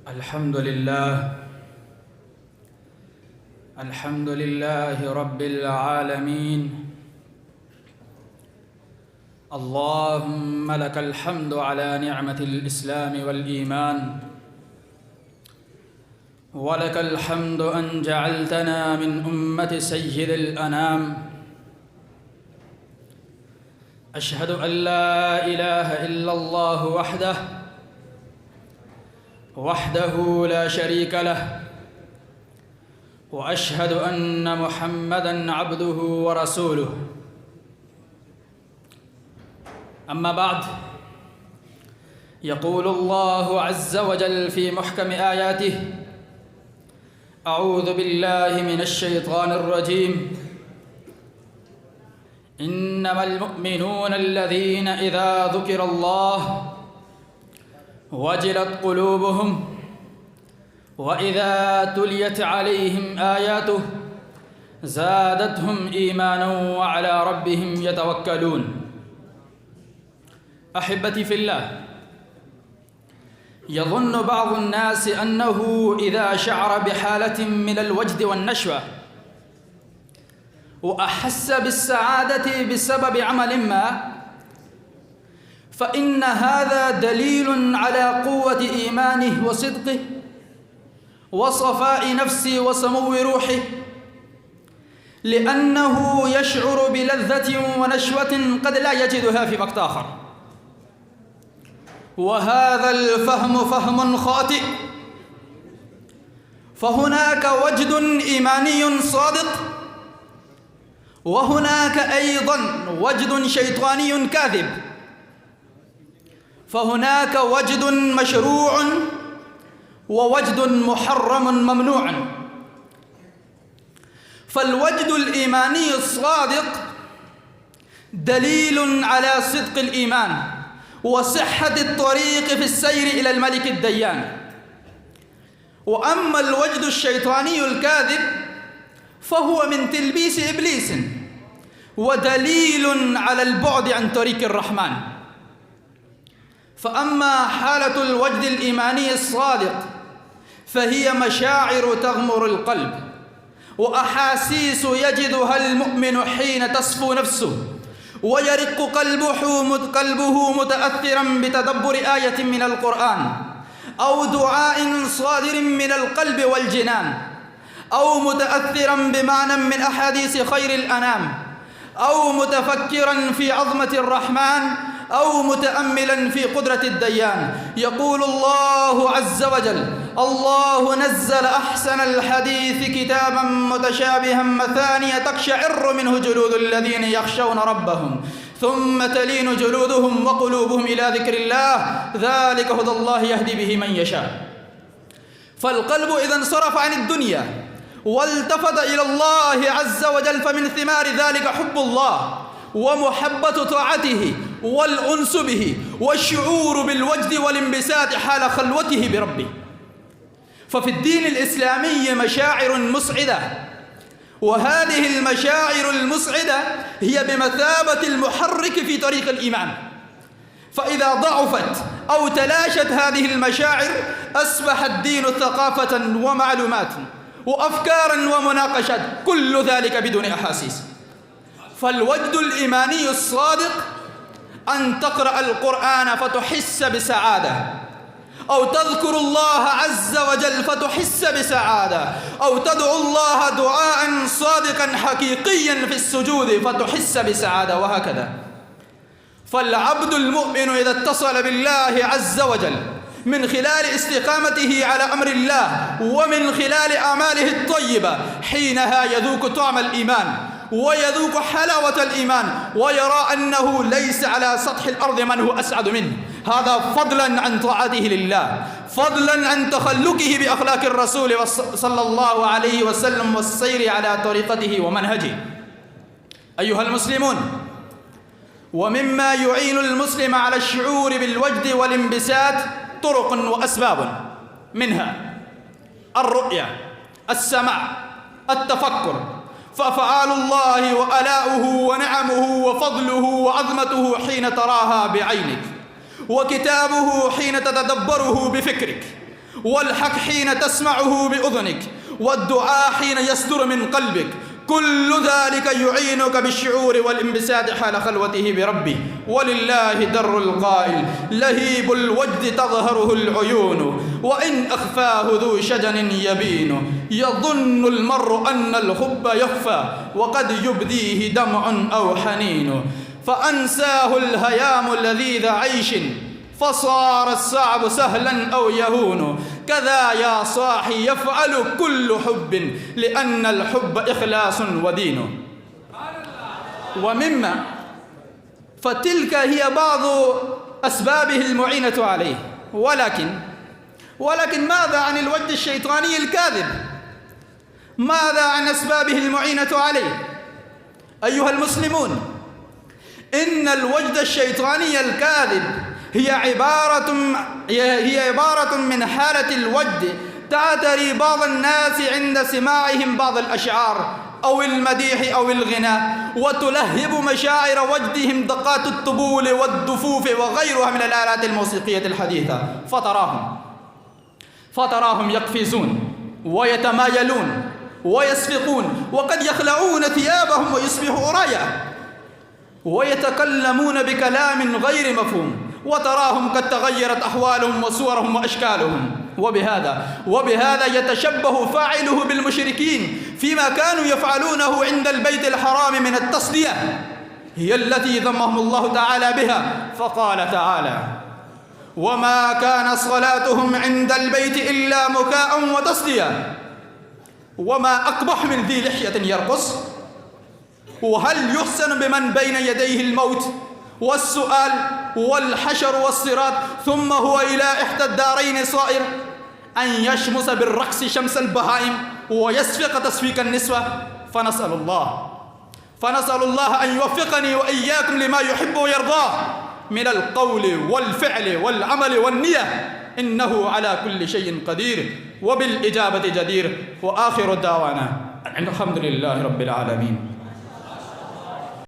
الحمد لله رب العالمين. اللهم لك الحمد على نعمة الإسلام والإيمان، ولك الحمد أن جعلتنا من أمة سيد الأنام. أشهد أن لا إله إلا الله وحده لا شريك له، وأشهد أن محمدًا عبده ورسوله. أما بعد، يقول الله عز وجل في محكم آياته: أعوذ بالله من الشيطان الرجيم. إنما المؤمنون الذين إذا ذكر الله وجلت قلوبهم وإذا تليت عليهم آياته زادتهم إيمانا وعلى ربهم يتوكلون. أحبتي في الله، يظن بعض الناس أنه إذا شعر بحالة من الوجد والنشوة وأحس بالسعادة بسبب عمل ما، فإن هذا دليل على قوة إيمانه وصدقه وصفاء نفسه وسمو روحه، لأنه يشعر بلذة ونشوة قد لا يجدها في وقت آخر. وهذا الفهم فهم خاطئ، فهناك وجد إيماني صادق، وهناك أيضا وجد شيطاني كاذب. فهناك وجد مشروع ووجد محرم ممنوع. فالوجد الإيماني الصادق دليل على صدق الإيمان وصحة الطريق في السير إلى الملك الديان. وأما الوجد الشيطاني الكاذب فهو من تلبيس إبليس ودليل على البعد عن طريق الرحمن. فأما حالة الوجد الإيماني الصادق فهي مشاعر تغمر القلب وأحاسيس يجدها المؤمن حين تصفو نفسه ويرق قلبه متأثرا بتدبر آية من القرآن أو دعاء صادر من القلب والجنان، أو متأثرا بمعنى من أحاديث خير الأنام، أو متفكرا في عظمة الرحمن، أو متأملا في قدرة الديان. يقول الله عز وجل: الله نزل أحسن الحديث كتابا متشابها مثانية تقشعر منه جلود الذين يخشون ربهم ثم تلين جلودهم وقلوبهم إلى ذكر الله، ذلك هدى الله يهدي به من يشاء. فالقلب إذا انصرف عن الدنيا والتفت إلى الله عز وجل فمن ثمار ذلك حب الله ومحبة طاعته والأنس به والشعور بالوجد والانبساط حال خلوته بربه. ففي الدين الإسلامي مشاعر مسعدة، وهذه المشاعر المسعدة هي بمثابة المحرك في طريق الإيمان. فإذا ضعفت أو تلاشت هذه المشاعر أصبح الدين ثقافة ومعلومات وأفكارا ومناقشات، كل ذلك بدون أحاسيس. فالوجد الإيماني الصادق أن تقرأ القرآن فتحس بسعادة، أو تذكر الله عز وجل فتحس بسعادة، أو تدعو الله دعاء صادقا حقيقيا في السجود فتحس بسعادة، وهكذا. فالعبد المؤمن إذا اتصل بالله عز وجل من خلال استقامته على أمر الله ومن خلال أعماله الطيبة، حينها يذوق طعم الإيمان ويذوق حلاوة الإيمان ويرى أنه ليس على سطح الأرض من هو أسعد منه. هذا فضلا عن طاعته لله، فضلا عن تخلقه بأخلاق الرسول صلى الله عليه وسلم والسير على طريقته ومنهجه. أيها المسلمون، ومما يعين المسلم على الشعور بالوجد والانبساط طرق وأسباب، منها الرؤية، السمع، التفكر. فأفعال الله وآلاؤه ونعمه وفضله وعظمته حين تراها بعينك، وكتابه حين تتدبره بفكرك، والحق حين تسمعه بأذنك، والدعاء حين يصدر من قلبك، كل ذلك يعينك بالشعور والانبساط حال خلوته بربه. ولله در القائل: لهيب الوجد تظهره العيون، وإن أخفاه ذو شجن يبين. يظن المرء أن الحب يخفى، وقد يبديه دمع أو حنين. فأنساه الهيام لذيذ عيش، فصار الصعب سهلا أو يهون. كذا يا صاحي يفعل كل حب، لأن الحب إخلاص ودين. ومما فتلك هي بعض أسبابه المعينة عليه. ولكن ماذا عن الوجد الشيطاني الكاذب؟ ماذا عن أسبابه المعينة عليه؟ أيها المسلمون، إن الوجد الشيطاني الكاذب هي عبارة من حالة الوجد تعتري بعض الناس عند سماعهم بعض الأشعار أو المديح أو الغناء، وتلهب مشاعر وجدهم دقات الطبول والدفوف وغيرها من الآلات الموسيقية الحديثة. فتراهم يقفزون ويتمايلون ويسفقون، وقد يخلعون ثيابهم ويصبحوا أرايا، ويتكلمون بكلام غير مفهوم، وتراهم قد تغيرت أحوالهم وصورهم وأشكالهم. وبهذا يتشبه فاعله بالمشركين فيما كانوا يفعلونه عند البيت الحرام من التصدية، هي التي ذمهم الله تعالى بها. فقال تعالى: وما كان صلاتهم عند البيت إلا مكاء وتصدية. وما أقبح من ذي لحية يرقص؟ وهل يحسن بمن بين يديه الموت والسؤال والحشر والصراط، ثم هو إلى إحدى الدارين صائر، أن يشمس بالرقص شمس البهائم ويسفق تصفيق النسوة؟ فنسأل الله أن يوفقني وإياكم لما يحب ويرضاه من القول والفعل والعمل والنية، إنه على كل شيء قدير وبالإجابة جدير. وآخر دعوانا الحمد لله رب العالمين.